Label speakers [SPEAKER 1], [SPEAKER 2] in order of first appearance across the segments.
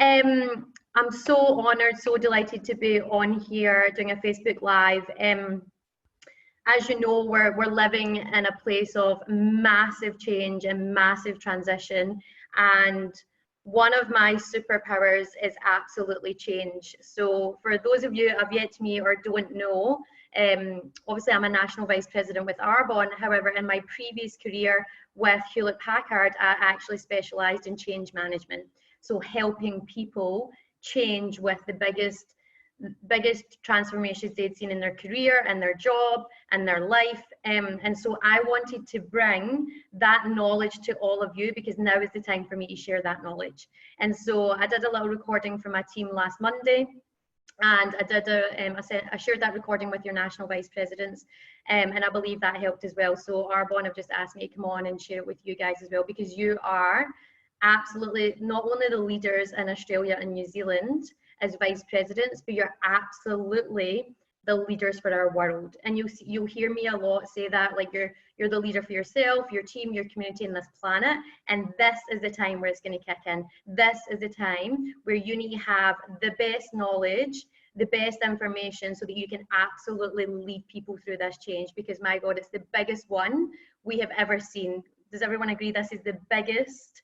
[SPEAKER 1] I'm so honoured, so delighted to be on here doing a Facebook Live. As you know, we're living in a place of massive change and massive transition, and one of my superpowers is absolutely change. So for those of you who have yet to meet or don't know, obviously I'm a national vice president with Arbonne. However, in my previous career with Hewlett Packard, I actually specialised in change management. So helping people change with the biggest transformations they'd seen in their career and their job and their life. And so I wanted to bring that knowledge to all of you, because now is the time for me to share that knowledge. And so I did a little recording for my team last Monday, and I shared that recording with your national vice presidents, and I believe that helped as well. So Arbonne have just asked me to come on and share it with you guys as well, because you are absolutely not only the leaders in Australia and New Zealand as vice presidents, but you're absolutely the leaders for our world. And you'll hear me a lot say that, like, you're the leader for yourself, your team, your community, and this planet. And this is the time where it's going to kick in. This is the time where you need to have the best knowledge, the best information, so that you can absolutely lead people through this change. Because my God, it's the biggest one we have ever seen. Does everyone agree this is the biggest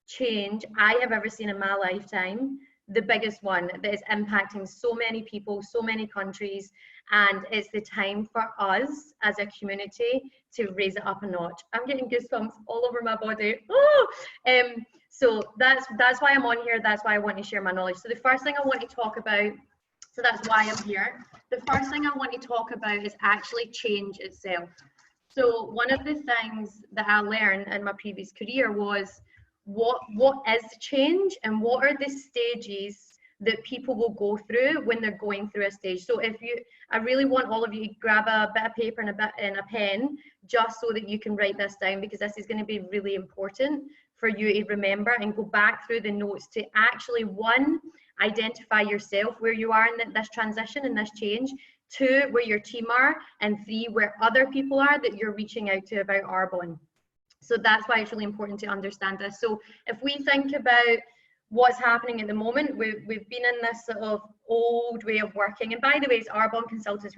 [SPEAKER 1] change I have ever seen in my lifetime? The biggest one that is impacting so many people, so many countries, and it's the time for us as a community to raise it up a notch. I'm getting goosebumps all over my body. Oh! So that's why I'm on here. That's why I want to share my knowledge. So the first thing I want to talk about, so that's why I'm here. The first thing I want to talk about is actually change itself. So one of the things that I learned in my previous career was what is change, and what are the stages that people will go through when they're going through a stage. So I really want all of you to grab a bit of paper and a pen, just so that you can write this down, because this is going to be really important for you to remember and go back through the notes to actually, one, identify yourself where you are in this transition and this change, two, where your team are, and three, where other people are that you're reaching out to about Arbonne. So that's why it's really important to understand this. So if we think about what's happening at the moment, we've been in this sort of old way of working. And by the way, as Arbonne consultants,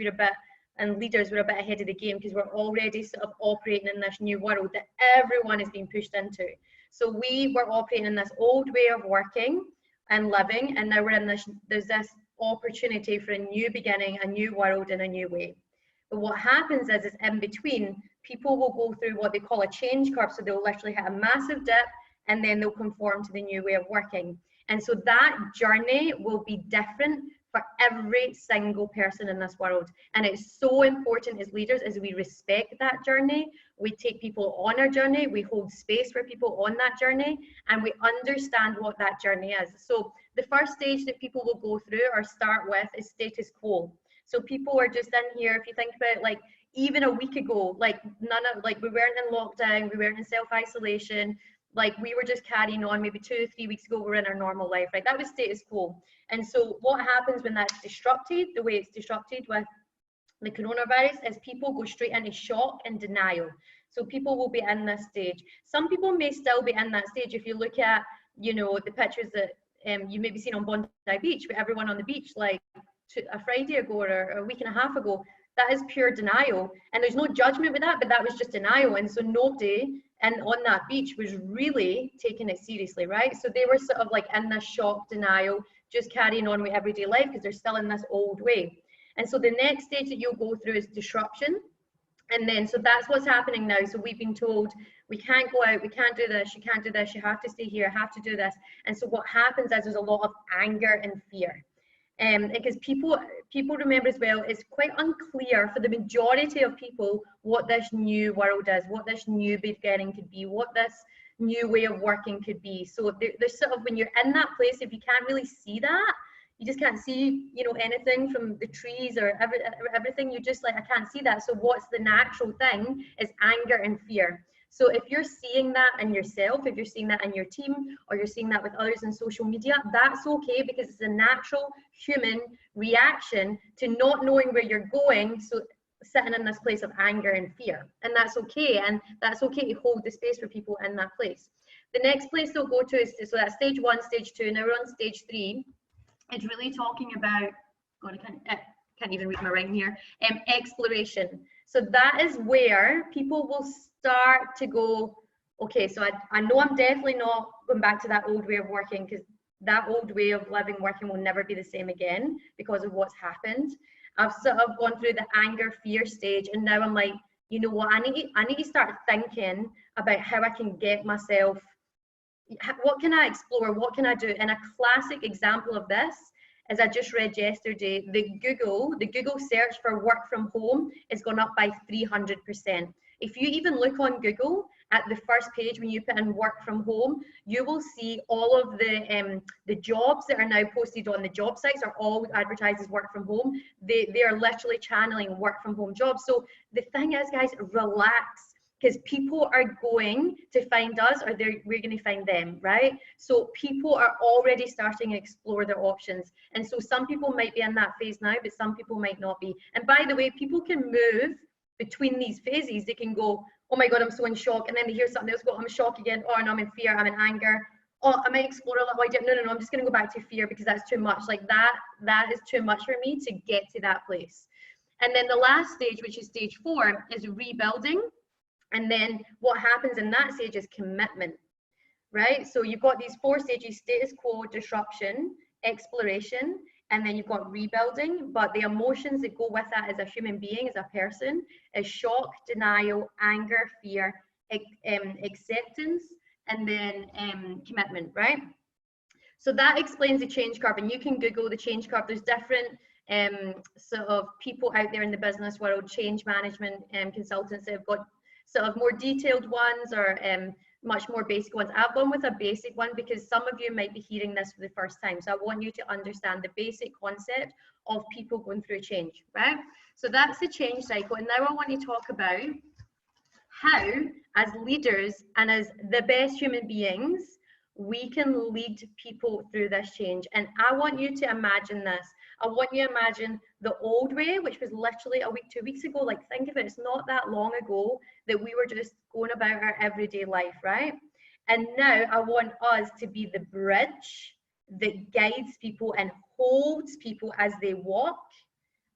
[SPEAKER 1] and leaders, we're a bit ahead of the game, because we're already sort of operating in this new world that everyone is being pushed into. So we were operating in this old way of working and living, and now we're in there's this opportunity for a new beginning, a new world, and a new way. But what happens is in between, people will go through what they call a change curve. So they'll literally hit a massive dip, and then they'll conform to the new way of working. And so that journey will be different for every single person in this world. And it's so important as leaders, as we respect that journey, we take people on our journey, we hold space for people on that journey, and we understand what that journey is. So the first stage that people will go through or start with is status quo. So people are just in here, if you think about, like, even a week ago, like we weren't in lockdown, we weren't in self-isolation, like we were just carrying on. Maybe 2 or 3 weeks ago, we're in our normal life, right? That was status quo. And so what happens when that's disrupted, the way it's disrupted with the coronavirus, is people go straight into shock and denial. So people will be in this stage. Some people may still be in that stage. If you look at, you know, the pictures that you may be seeing on Bondi Beach, with everyone on the beach, like a Friday ago or a week and a half ago, that is pure denial. And there's no judgment with that, but that was just denial. And so nobody on that beach was really taking it seriously, right? So they were sort of like in this shock, denial, just carrying on with everyday life, because they're still in this old way. And so the next stage that you'll go through is disruption. And then, so that's what's happening now. So we've been told, we can't go out, we can't do this, you can't do this, you have to stay here, have to do this. And so what happens is there's a lot of anger and fear. Because people remember as well, it's quite unclear for the majority of people what this new world is, what this new beginning could be, what this new way of working could be. So there's sort of, when you're in that place, if you can't really see that, you just can't see, you know, anything from the trees or everything, you're just like, I can't see that. So what's the natural thing is anger and fear. So if you're seeing that in yourself, if you're seeing that in your team, or you're seeing that with others in social media, that's okay, because it's a natural human reaction to not knowing where you're going. So sitting in this place of anger and fear, and that's okay. And that's okay to hold the space for people in that place. The next place they'll go to is, so that's stage 1, stage 2, now we're on stage 3. It's really talking about, God, I can't even read my writing here, exploration. So that is where people will start to go, okay, so I know I'm definitely not going back to that old way of working, because that old way of living, working will never be the same again because of what's happened. I've sort of gone through the anger, fear stage, and now I'm like, you know what, I need to start thinking about how I can get myself, what can I explore, what can I do? And a classic example of this, as I just read yesterday, the Google search for work from home has gone up by 300%. If you even look on Google at the first page, when you put in work from home, you will see all of the jobs that are now posted on the job sites are all advertised as work from home. They are literally channeling work from home jobs. So the thing is, guys, relax, because people are going to find us, or we're going to find them, right? So people are already starting to explore their options. And so some people might be in that phase now, but some people might not be. And by the way, people can move between these phases. They can go, oh my God, I'm so in shock. And then they hear something else, go, I'm in shock again. Oh, no, I'm in fear, I'm in anger. Oh, I might explore a little idea. No, I'm just going to go back to fear because that's too much. Like that is too much for me to get to that place. And then the last stage, which is stage 4, is rebuilding. And then what happens in that stage is commitment, right? So you've got these 4 stages: status quo, disruption, exploration, and then you've got rebuilding. But the emotions that go with that as a human being, as a person, is shock, denial, anger, fear, acceptance, and then commitment, right? So that explains the change curve, and you can Google the change curve. There's different sort of people out there in the business world, change management consultants that have got sort of more detailed ones, or much more basic ones. I've gone with a basic one because some of you might be hearing this for the first time. So I want you to understand the basic concept of people going through change, right? So that's the change cycle. And now I want to talk about how, as leaders and as the best human beings, we can lead people through this change. And I want you to imagine this. I want you to imagine the old way, which was literally a week, 2 weeks ago. Like, think of it, it's not that long ago that we were just going about our everyday life, right? And now I want us to be the bridge that guides people and holds people as they walk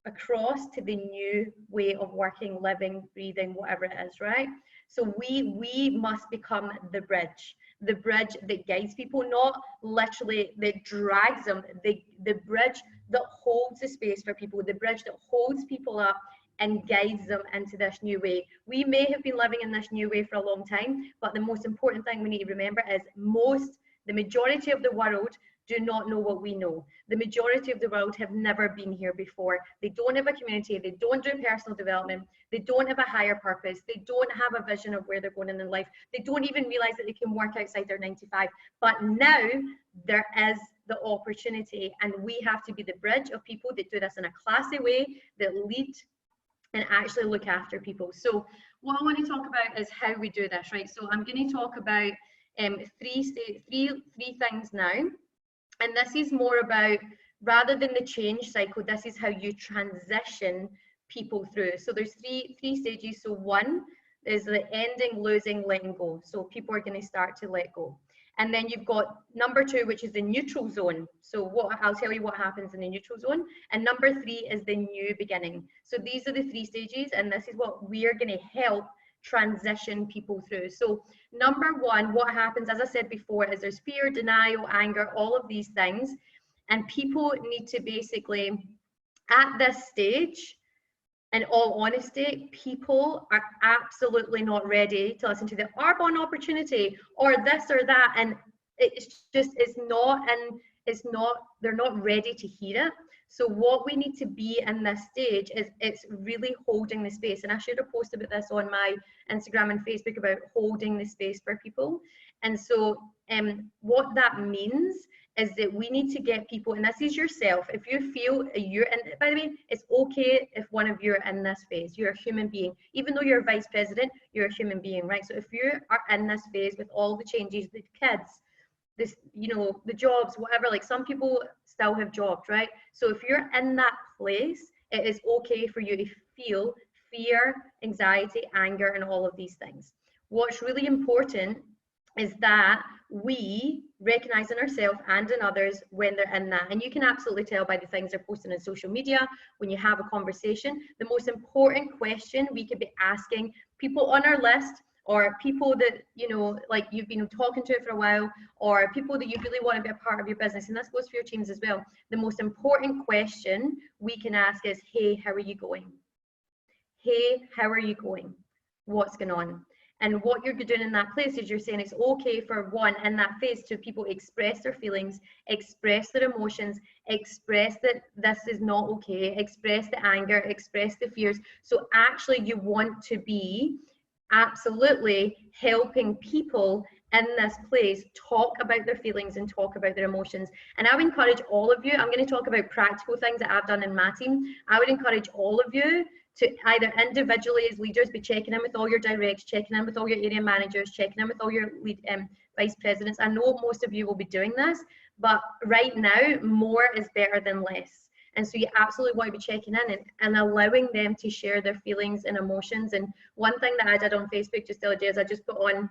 [SPEAKER 1] across to the new way of working, living, breathing, whatever it is, right? So we must become the bridge that guides people, not literally that drags them, the bridge that holds the space for people, the bridge that holds people up and guides them into this new way. We may have been living in this new way for a long time, but the most important thing we need to remember is the majority of the world do not know what we know. The majority of the world have never been here before. They don't have a community, they don't do personal development, they don't have a higher purpose, they don't have a vision of where they're going in their life, they don't even realize that they can work outside their 9 to 5. But now there is the opportunity, and we have to be the bridge of people that do this in a classy way, that lead and actually look after people. So what I want to talk about is how we do this, right? So I'm going to talk about three things now. And this is more about, rather than the change cycle, this is how you transition people through. So there's three stages. So 1 is the ending, losing, letting go. So people are going to start to let go. And then you've got number 2, which is the neutral zone. So I'll tell you what happens in the neutral zone. And number 3 is the new beginning. So these are the 3 stages, and this is what we're going to help transition people through. So number 1, what happens, as I said before, is there's fear, denial, anger, all of these things. And people need to basically, at this stage, in all honesty, people are absolutely not ready to listen to the Arbonne opportunity or this or that. And they're not ready to hear it. So what we need to be in this stage is it's really holding the space. And I should have posted about this on my Instagram and Facebook about holding the space for people. And so what that means is that we need to get people, and this is yourself, if you feel and by the way, it's okay if one of you are in this phase, you're a human being. Even though you're a vice president, you're a human being, right? So if you are in this phase with all the changes, the kids, this, the jobs, whatever, like some people still have jobs, right? So if you're in that place, it is okay for you to feel fear, anxiety, anger, and all of these things. What's really important is that we recognize in ourselves and in others when they're in that. And you can absolutely tell by the things they're posting on social media, when you have a conversation. The most important question we could be asking people on our list, or people that, you know, like you've been talking to for a while, or people that you really want to be a part of your business, and this goes for your teams as well. The most important question we can ask is, hey, how are you going? Hey, how are you going? What's going on? And what you're doing in that place is you're saying it's okay for one in that phase to people express their feelings, express their emotions, express that this is not okay, express the anger, express the fears. So actually you want to be absolutely helping people in this place talk about their feelings and talk about their emotions. And I would encourage all of you, I'm going to talk about practical things that I've done in my team. I would encourage all of you to either individually as leaders be checking in with all your directs, checking in with all your area managers, checking in with all your vice presidents. I know most of you will be doing this, but right now more is better than less. And so you absolutely want to be checking in and allowing them to share their feelings and emotions. And one thing that I did on Facebook just the other day is I just put on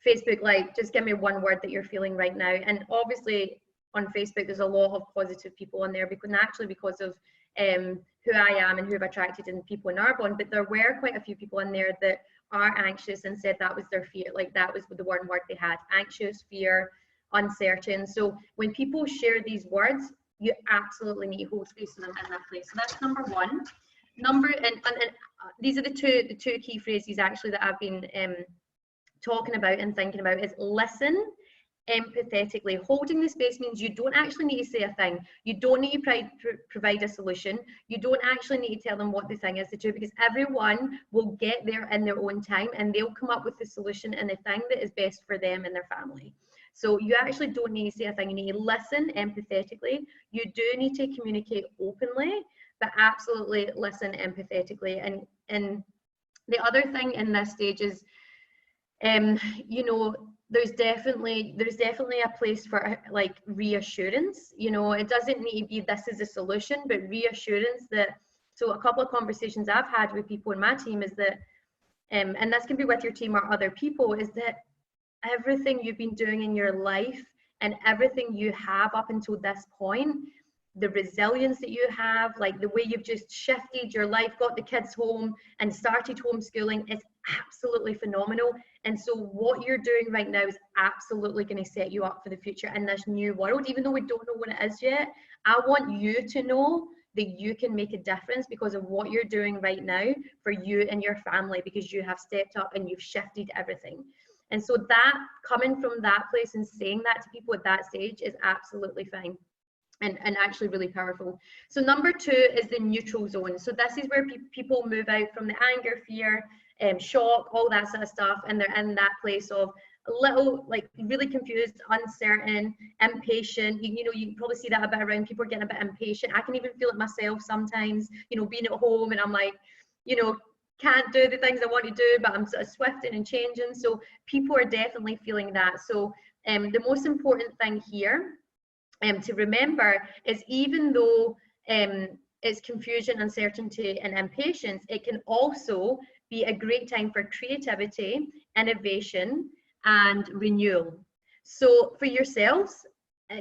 [SPEAKER 1] Facebook, like, just give me one word that you're feeling right now. And obviously on Facebook there's a lot of positive people on there, because naturally, because of who I am and who I've attracted in people in Arbonne. But there were quite a few people in there that are anxious and said that was their fear, like that was the one word they had: anxious, fear, uncertain. So when people share these words, you absolutely need to hold space for them in that place. So that's number one. And these are the two key phrases actually that I've been talking about and thinking about, is listen empathetically. Holding the space means you don't actually need to say a thing. You don't need to provide a solution. You don't actually need to tell them what the thing is to do, because everyone will get there in their own time and they'll come up with the solution and the thing that is best for them and their family. So you actually don't need to say a thing. You need to listen empathetically. You do need to communicate openly, but absolutely listen empathetically. And the other thing in this stage is, you know, there's definitely a place for like reassurance. You know, it doesn't need to be this is a solution, but reassurance that, so a couple of conversations I've had with people in my team is that, and this can be with your team or other people, is that everything you've been doing in your life and everything you have up until this point, the resilience that you have, like the way you've just shifted your life, got the kids home and started homeschooling, is absolutely phenomenal. And so what you're doing right now is absolutely going to set you up for the future in this new world. Even though we don't know what it is yet, I want you to know that you can make a difference because of what you're doing right now for you and your family, because you have stepped up and you've shifted everything. And so that, coming from that place and saying that to people at that stage, is absolutely fine. And actually really powerful. So number two is the neutral zone. So this is where people move out from the anger, fear, shock, all that sort of stuff, and they're in that place of a little, like, really confused, uncertain, impatient. You know, you can probably see that a bit around. People are getting a bit impatient. I can even feel it myself sometimes, you know, being at home and I'm like, you know, can't do the things I want to do, but I'm sort of swifting and changing. So people are definitely feeling that. So the most important thing here to remember is, even though it's confusion, uncertainty and impatience, it can also be a great time for creativity, innovation and renewal. So for yourselves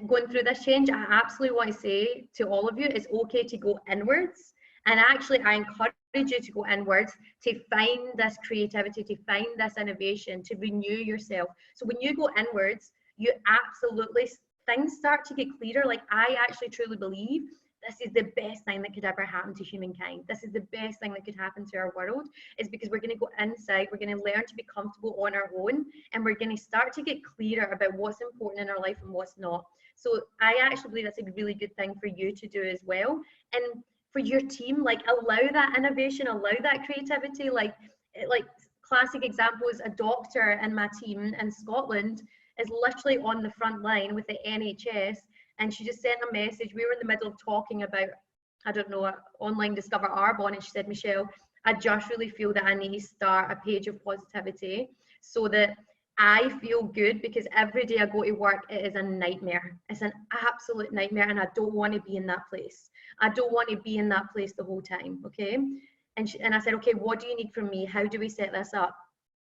[SPEAKER 1] going through this change, I absolutely want to say to all of you, it's okay to go inwards. And actually I encourage you to go inwards to find this creativity, to find this innovation, to renew yourself. So when you go inwards, you absolutely, things start to get clearer. Like, I actually truly believe this is the best thing that could ever happen to humankind. This is the best thing that could happen to our world, is because we're going to go inside, we're going to learn to be comfortable on our own, and we're going to start to get clearer about what's important in our life and what's not. So I actually believe that's a really good thing for you to do as well. And for your team, like, allow that innovation, allow that creativity. Like classic example is a doctor in my team in Scotland is literally on the front line with the NHS, and she just sent a message. We were in the middle of talking about, I don't know, online Discover Arbonne, and she said, Michelle, I just really feel that I need to start a page of positivity so that I feel good, because every day I go to work, it is a nightmare. It's an absolute nightmare, and I don't want to be in that place. I don't want to be in that place the whole time, okay? And I said, okay, what do you need from me? How do we set this up?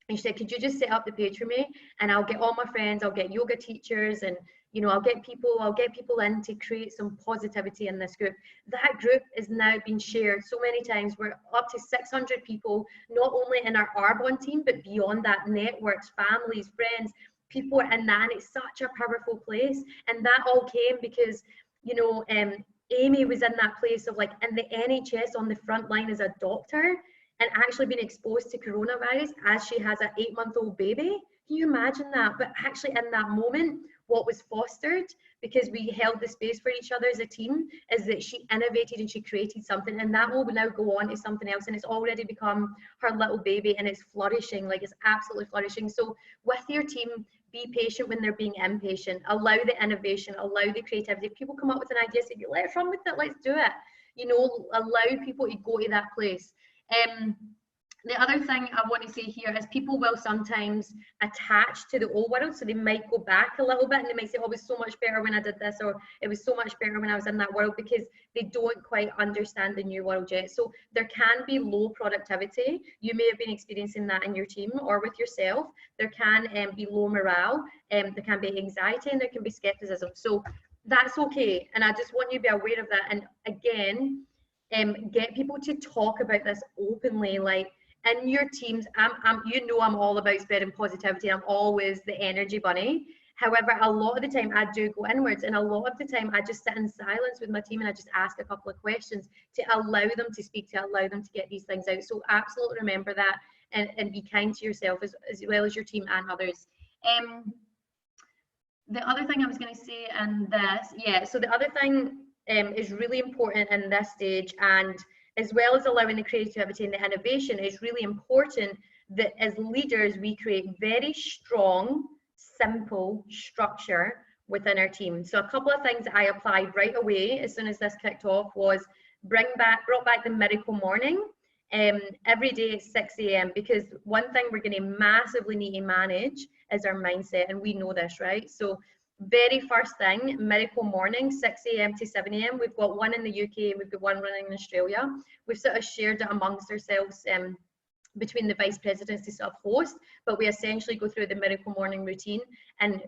[SPEAKER 1] And she said, could you just set up the page for me, and I'll get all my friends, I'll get yoga teachers, and you know, I'll get people in to create some positivity in this group. That group is now being shared so many times. We're up to 600 people, not only in our Arbonne team, but beyond that, networks, families, friends, people are in that, and it's such a powerful place. And that all came because, you know, Amy was in that place of like in the NHS on the front line as a doctor, and actually being exposed to coronavirus as she has an 8-month-old baby. Can you imagine that? But actually in that moment, what was fostered, because we held the space for each other as a team, is that she innovated and she created something, and that will now go on to something else, and it's already become her little baby, and it's flourishing, like it's absolutely flourishing. So with your team, be patient when they're being impatient, allow the innovation, allow the creativity. If people come up with an idea, say, let's run with it, let's do it. You know, allow people to go to that place. The other thing I want to say here is people will sometimes attach to the old world, so they might go back a little bit and they might say, oh, it was so much better when I did this, or it was so much better when I was in that world, because they don't quite understand the new world yet. So there can be low productivity. You may have been experiencing that in your team or with yourself. There can be low morale, there can be anxiety, and there can be skepticism. So that's okay, and I just want you to be aware of that. And again, get people to talk about this openly, like in your teams. You know, I'm all about spreading positivity. I'm always the energy bunny. However, a lot of the time I do go inwards, and a lot of the time I just sit in silence with my team and I just ask a couple of questions to allow them to speak, to allow them to get these things out. So absolutely remember that, and be kind to yourself as well as your team and others. The other thing I was going to say, and this, yeah, so the other thing is really important in this stage, and as well as allowing the creativity and the innovation, is really important that as leaders we create very strong, simple structure within our team. So a couple of things that I applied right away as soon as this kicked off was brought back the miracle morning every day at 6 a.m. because one thing we're going to massively need to manage is our mindset, and we know this, right? So very first thing, miracle morning, 6 a.m. to 7 a.m. We've got one in the UK, we've got one running in Australia. We've sort of shared it amongst ourselves between the vice presidents to sort of host, but we essentially go through the miracle morning routine. And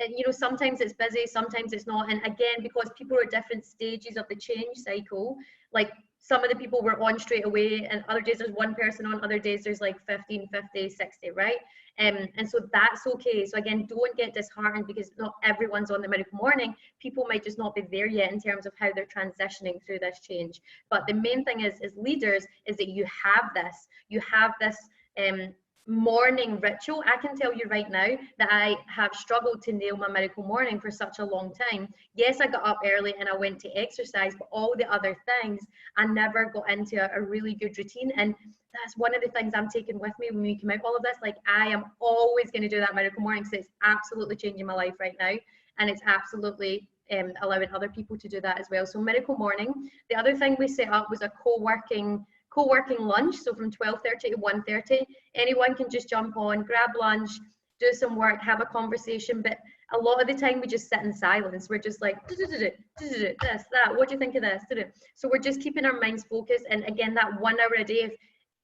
[SPEAKER 1] you know, sometimes it's busy, sometimes it's not. And again, because people are at different stages of the change cycle, like some of the people were on straight away, and other days there's one person on, other days there's like 15, 50, 60, right? And so that's okay. So again, don't get disheartened because not everyone's on the miracle morning. People might just not be there yet in terms of how they're transitioning through this change. But the main thing is, as leaders, is that you have this morning ritual. I can tell you right now that I have struggled to nail my miracle morning for such a long time. Yes, I got up early and I went to exercise, but all the other things, I never got into a really good routine. And that's one of the things I'm taking with me when we come out all of this. Like, I am always going to do that miracle morning because it's absolutely changing my life right now, and it's absolutely allowing other people to do that as well. So miracle morning. The other thing we set up was a co-working lunch. So from 12:30 to 1:30, anyone can just jump on, grab lunch, do some work, have a conversation. But a lot of the time we just sit in silence. We're just like, this, that, what do you think of this? So we're just keeping our minds focused. And again, that 1 hour a day,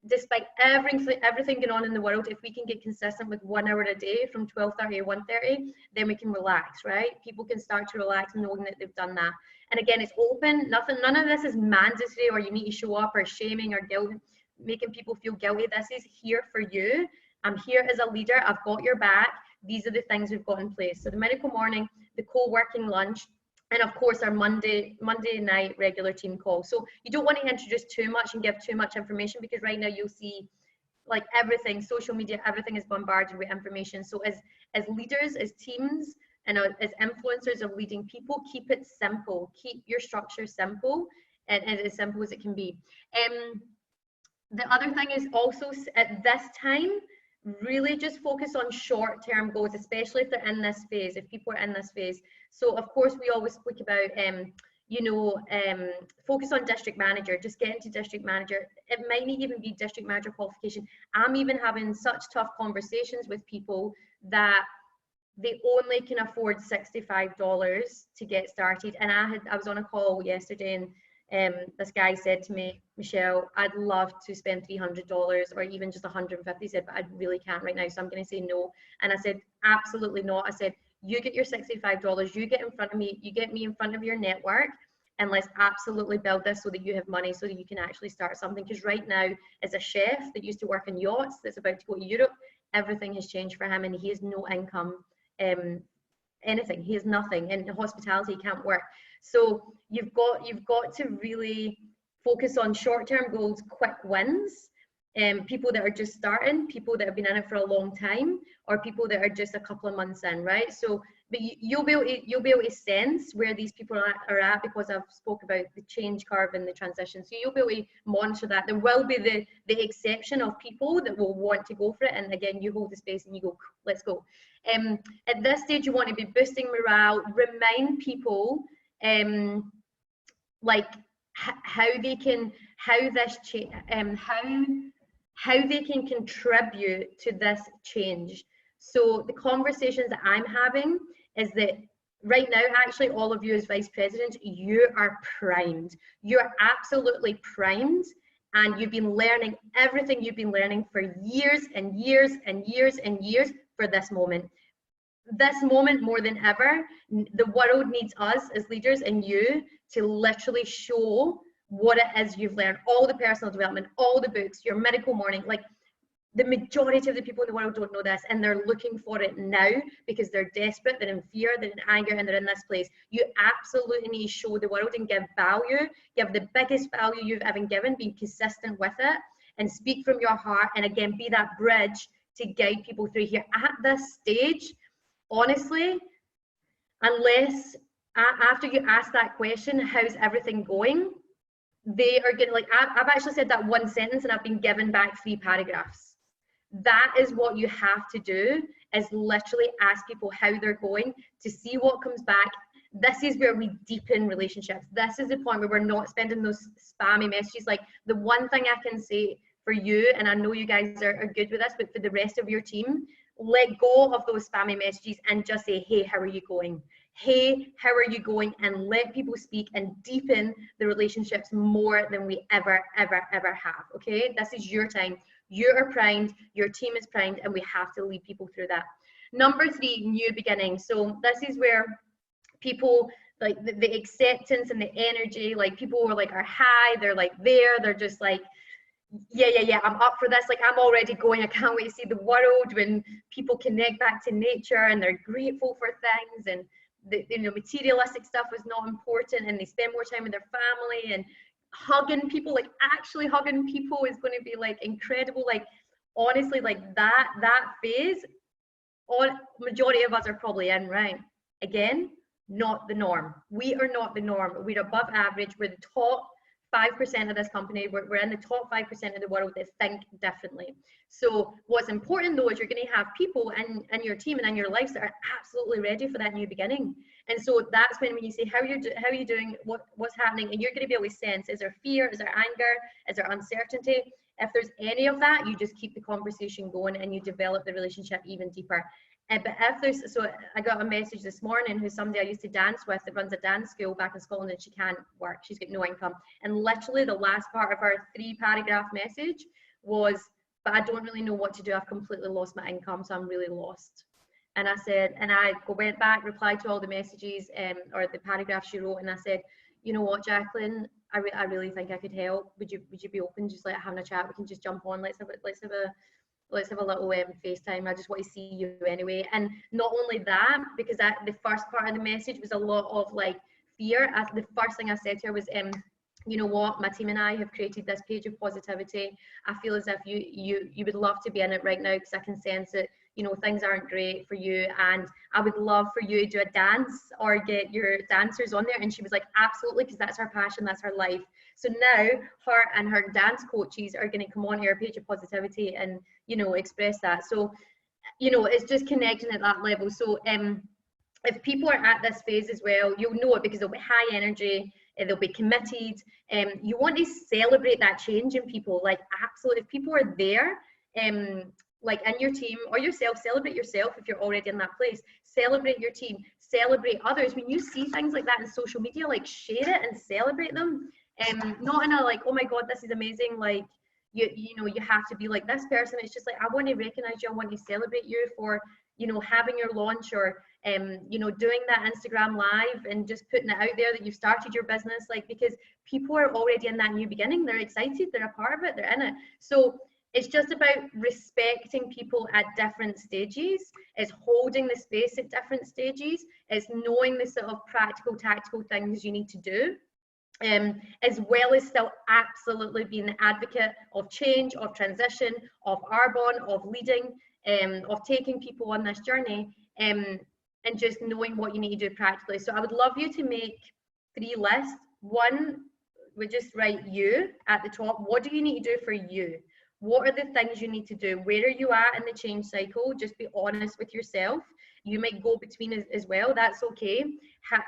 [SPEAKER 1] despite everything going on in the world, if we can get consistent with 1 hour a day from 12:30 to 1:30, then we can relax, right? People can start to relax knowing that they've done that. And again, it's open. None of this is mandatory, or you need to show up, or shaming, or guilt, making people feel guilty. This is here for you. I'm here as a leader. I've got your back. These are the things we've got in place. So the miracle morning, the co-working lunch, and of course our Monday night regular team call. So you don't want to introduce too much and give too much information, because right now you'll see like everything, social media, everything is bombarded with information. So as leaders, as teams, and as influencers of leading people, keep it simple. Keep your structure simple, and as simple as it can be. The other thing is also at this time, really just focus on short-term goals, especially if they're in this phase, if people are in this phase. So of course we always speak about focus on district manager, just get into district manager. It might not even be district manager qualification. I'm even having such tough conversations with people that they only can afford $65 to get started. And I was on a call yesterday, and this guy said to me, Michelle, I'd love to spend $300 or even just 150. He said, but I really can't right now, so I'm going to say no. And I said, absolutely not. I said, you get your $65, you get in front of me, you get me in front of your network, and let's absolutely build this so that you have money, so that you can actually start something. Because right now, as a chef that used to work on yachts, that's about to go to Europe, everything has changed for him, and he has no income, anything. He has nothing. In hospitality, he can't work. So you've got to really focus on short-term goals, quick wins. People that are just starting, people that have been in it for a long time, or people that are just a couple of months in, right? So, but you'll be able to sense where these people are at, because I've spoke about the change curve and the transition. So you'll be able to monitor that. There will be the exception of people that will want to go for it, and again, you hold the space and you go, let's go. At this stage, you want to be boosting morale, remind people like how they can contribute to this change. So the conversations that I'm having is that right now, actually, all of you as vice presidents, you are primed. You're absolutely primed, and you've been learning everything you've been learning for years and years and years and years for this moment. This moment more than ever, the world needs us as leaders and you to literally show what it is you've learned, all the personal development, all the books, your medical morning. Like, the majority of the people in the world don't know this, and they're looking for it now because they're desperate, they're in fear, they're in anger, and they're in this place. You absolutely need to show the world and give value, give the biggest value you've ever given, being consistent with it, and speak from your heart, and again, be that bridge to guide people through here. At this stage, honestly, unless after you ask that question, how's everything going, they are getting, like, I've actually said that one sentence and I've been given back 3 paragraphs. That is what you have to do, is literally ask people how they're going to see what comes back. This is where we deepen relationships. This is the point where we're not spending those spammy messages. Like, the one thing I can say for you, and I know you guys are good with this, but for the rest of your team, let go of those spammy messages and just say, hey, how are you going? Hey, how are you going? And let people speak and deepen the relationships more than we ever have. Okay, this is your time. You are primed, your team is primed, and we have to lead people through that. Number 3, new beginnings. So this is where people, like, the acceptance and the energy, like, people are like, are high, they're like there, they're just like, yeah, I'm up for this. Like, I'm already going. I can't wait to see the world when people connect back to nature and they're grateful for things, and the materialistic stuff is not important, and they spend more time with their family, and hugging people, like actually hugging people, is going to be like incredible. Like, honestly, like that phase, majority of us are probably in, right? Again, not the norm. We are not the norm. We're above average. We're the top 5% of this company. We're in the top 5% of the world that think differently. So what's important though is you're going to have people in your team and in your lives that are absolutely ready for that new beginning. And so that's when you say, how are you doing, what's happening, and you're going to be able to sense, is there fear, is there anger, is there uncertainty? If there's any of that, you just keep the conversation going and you develop the relationship even deeper. But if there's, so I got a message this morning who's somebody I used to dance with that runs a dance school back in Scotland, and she can't work, she's got no income. And literally the last part of her 3-paragraph message was, but I don't really know what to do, I've completely lost my income, so I'm really lost. And I said, and I went back, replied to all the messages or the paragraph she wrote, and I said, you know what, Jacqueline, I really think I could help. Would you be open just like having a chat? We can just jump on, let's have a little FaceTime. I just want to see you anyway. And not only that, because the first part of the message was a lot of like fear. The first thing I said to her was, you know what, my team and I have created this page of positivity. I feel as if you would love to be in it right now, because I can sense that, you know, things aren't great for you, and I would love for you to do a dance or get your dancers on there. And she was like, absolutely, because that's her passion, that's her life. So now her and her dance coaches are going to come on her page of positivity and, you know, express that. So, you know, it's just connecting at that level. So if people are at this phase as well, you'll know it because they'll be high energy, they'll be committed. You want to celebrate that change in people, like absolutely. If people are there, like in your team or yourself, celebrate yourself if you're already in that place. Celebrate your team, celebrate others. When you see things like that in social media, like share it and celebrate them. Not in a like, oh my God, this is amazing. Like, you know, you have to be like this person. It's just like, I want to recognize you. I want to celebrate you for, you know, having your launch, or you know, doing that Instagram live and just putting it out there that you've started your business, like, because people are already in that new beginning. They're excited, they're a part of it, they're in it. So it's just about respecting people at different stages. It's holding the space at different stages. It's knowing the sort of practical, tactical things you need to do. As well as still absolutely being the advocate of change, of transition, of Arbonne, of leading, of taking people on this journey, and just knowing what you need to do practically. So I would love you to make 3 lists. One, we just write you at the top. What do you need to do for you? What are the things you need to do? Where are you at in the change cycle? Just be honest with yourself. You might go between as well. That's okay.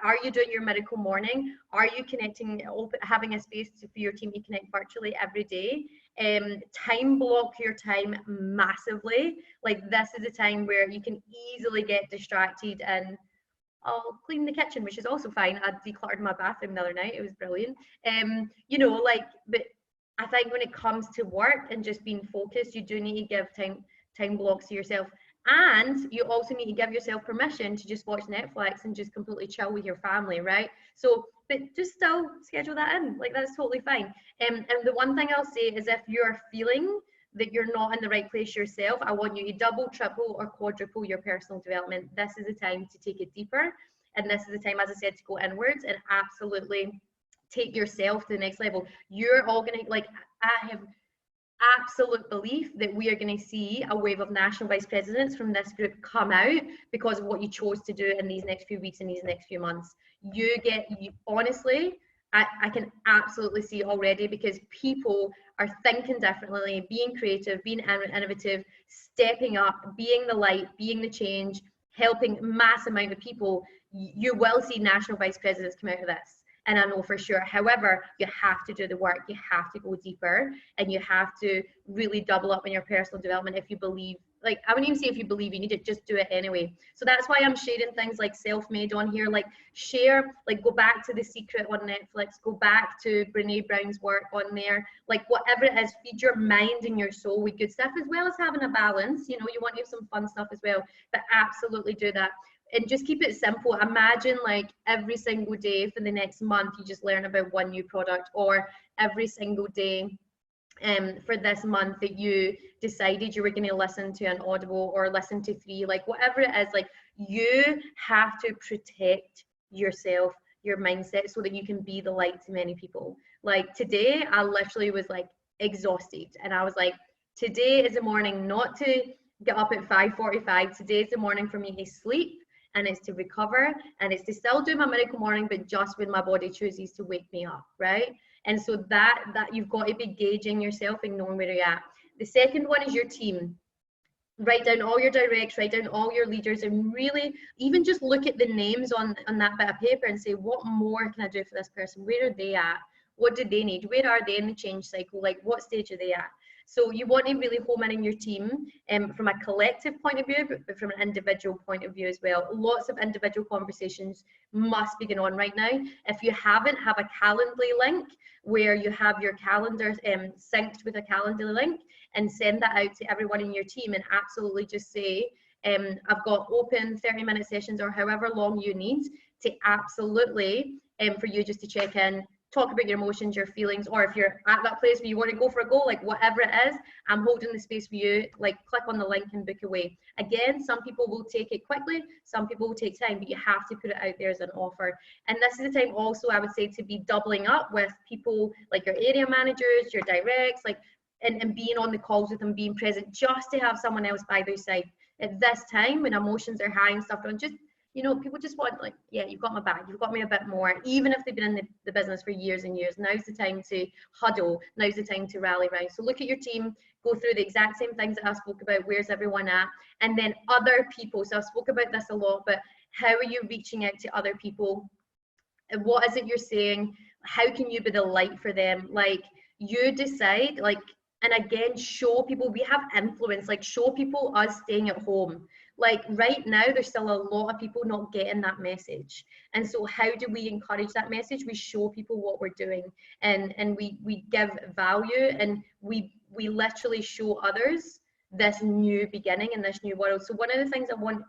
[SPEAKER 1] Are you doing your miracle morning? Are you connecting, having a space for your team to connect virtually every day? Time block your time massively. Like, this is a time where you can easily get distracted, and I'll clean the kitchen, which is also fine. I decluttered my bathroom the other night. It was brilliant. You know, like, but I think when it comes to work and just being focused, you do need to give time blocks to yourself. And you also need to give yourself permission to just watch Netflix and just completely chill with your family, right? So, but just still schedule that in. Like, that's totally fine. And the one thing I'll say is, if you're feeling that you're not in the right place yourself, I want you to double, triple, or quadruple your personal development. This is the time to take it deeper. And this is the time, as I said, to go inwards and absolutely take yourself to the next level. You're all gonna, like, I have absolute belief that we are going to see a wave of national vice presidents from this group come out because of what you chose to do in these next few weeks and these next few months. Honestly, I can absolutely see already, because people are thinking differently, being creative, being innovative, stepping up, being the light, being the change, helping mass amount of people. You will see national vice presidents come out of this. And I know for sure. However, you have to do the work, you have to go deeper, and you have to really double up on your personal development if you believe. Like, I wouldn't even say if you believe you need it, just do it anyway. So that's why I'm sharing things like Self-Made on here. Like, share, like, go back to The Secret on Netflix, go back to Brene Brown's work on there, like, whatever it is, feed your mind and your soul with good stuff, as well as having a balance. You know, you want to have some fun stuff as well, but absolutely do that. And just keep it simple. Imagine, like, every single day for the next month, you just learn about one new product, or every single day for this month that you decided you were going to listen to an Audible or listen to 3, like, whatever it is. Like, you have to protect yourself, your mindset, so that you can be the light to many people. Like, today, I literally was like exhausted, and I was like, today is the morning not to get up at 5:45. Today is the morning for me to sleep, and it's to recover, and it's to still do my miracle morning, but just when my body chooses to wake me up, right? And so that you've got to be gauging yourself and knowing where you're at. The second one is your team. Write down all your directs, write down all your leaders, and really even just look at the names on that bit of paper and say, what more can I do for this person? Where are they at? What do they need? Where are they in the change cycle? Like, what stage are they at? So you want to really home in your team from a collective point of view, but from an individual point of view as well. Lots of individual conversations must be going on right now. If you haven't, have a Calendly link where you have your calendar synced with a Calendly link, and send that out to everyone in your team, and absolutely just say, I've got open 30-minute sessions, or however long you need, to absolutely for you just to check in, talk about your emotions, your feelings, or if you're at that place where you want to go for a go, like, whatever it is, I'm holding the space for you. Like, click on the link and book away. Again, some people will take it quickly, some people will take time, but you have to put it out there as an offer. And this is the time also, I would say, to be doubling up with people like your area managers, your directs, like, and being on the calls with them, being present, just to have someone else by their side at this time when emotions are high and stuff. Don't just, you know, people just want, like, yeah, you've got my back, you've got me a bit more, even if they've been in the business for years and years. Now's the time to huddle, now's the time to rally around. So look at your team, go through the exact same things that I spoke about. Where's everyone at? And then other people. So I spoke about this a lot, but how are you reaching out to other people? And what is it you're saying? How can you be the light for them? Like, you decide, like, and again, show people. We have influence. Like, show people us staying at home. like right now there's still a lot of people not getting that message. And so how do we encourage that message? We show people what we're doing, and we give value, and we literally show others this new beginning in this new world. So one of the things I want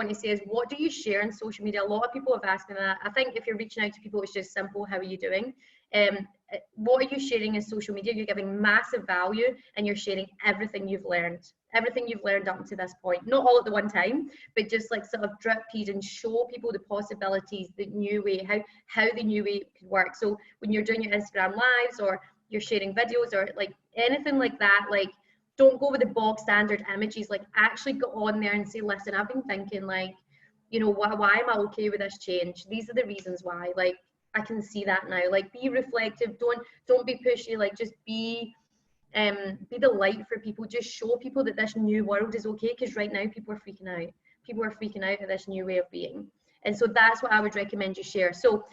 [SPEAKER 1] to say is, what do you share on social media? A lot of people have asked me that. I think if you're reaching out to people, it's just simple, how are you doing? What are you sharing in social media? You're giving massive value, and you're sharing everything you've learned up to this point. Not all at the one time, but just like sort of drip feed and show people the possibilities, the new way, how the new way could work. So when you're doing your Instagram lives, or you're sharing videos, or like anything like that, like don't go with the bog standard images. Like actually go on there and say, listen, I've been thinking, like, you know, why am I okay with this change? These are the reasons why. Like I can see that now. Like be reflective. Don't be pushy. Like just be the light for people. Just show people that this new world is okay, because right now people are freaking out. People are freaking out at this new way of being. And so that's what I would recommend you share. So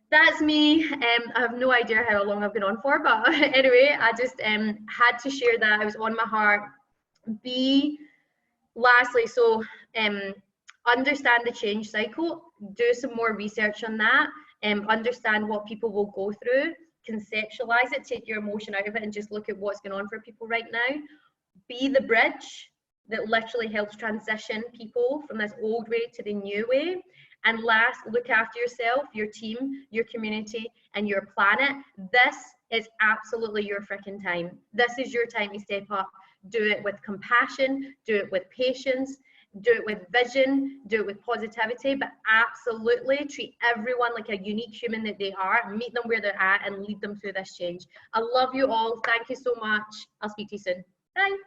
[SPEAKER 1] that's me. I have no idea how long I've been on for, but anyway, I just had to share that. It was on my heart. Lastly, so understand the change cycle. Do some more research on that. Understand what people will go through. Conceptualize it. Take your emotion out of it and just look at what's going on for people right now. Be the bridge that literally helps transition people from this old way to the new way. And last, look after yourself, your team, your community, and your planet. This is absolutely your freaking time. This is your time to step up. Do it with compassion, do it with patience, do it with vision, do it with positivity, but absolutely treat everyone like a unique human that they are, meet them where they're at, and lead them through this change. I love you all. Thank you so much. I'll speak to you soon. Bye.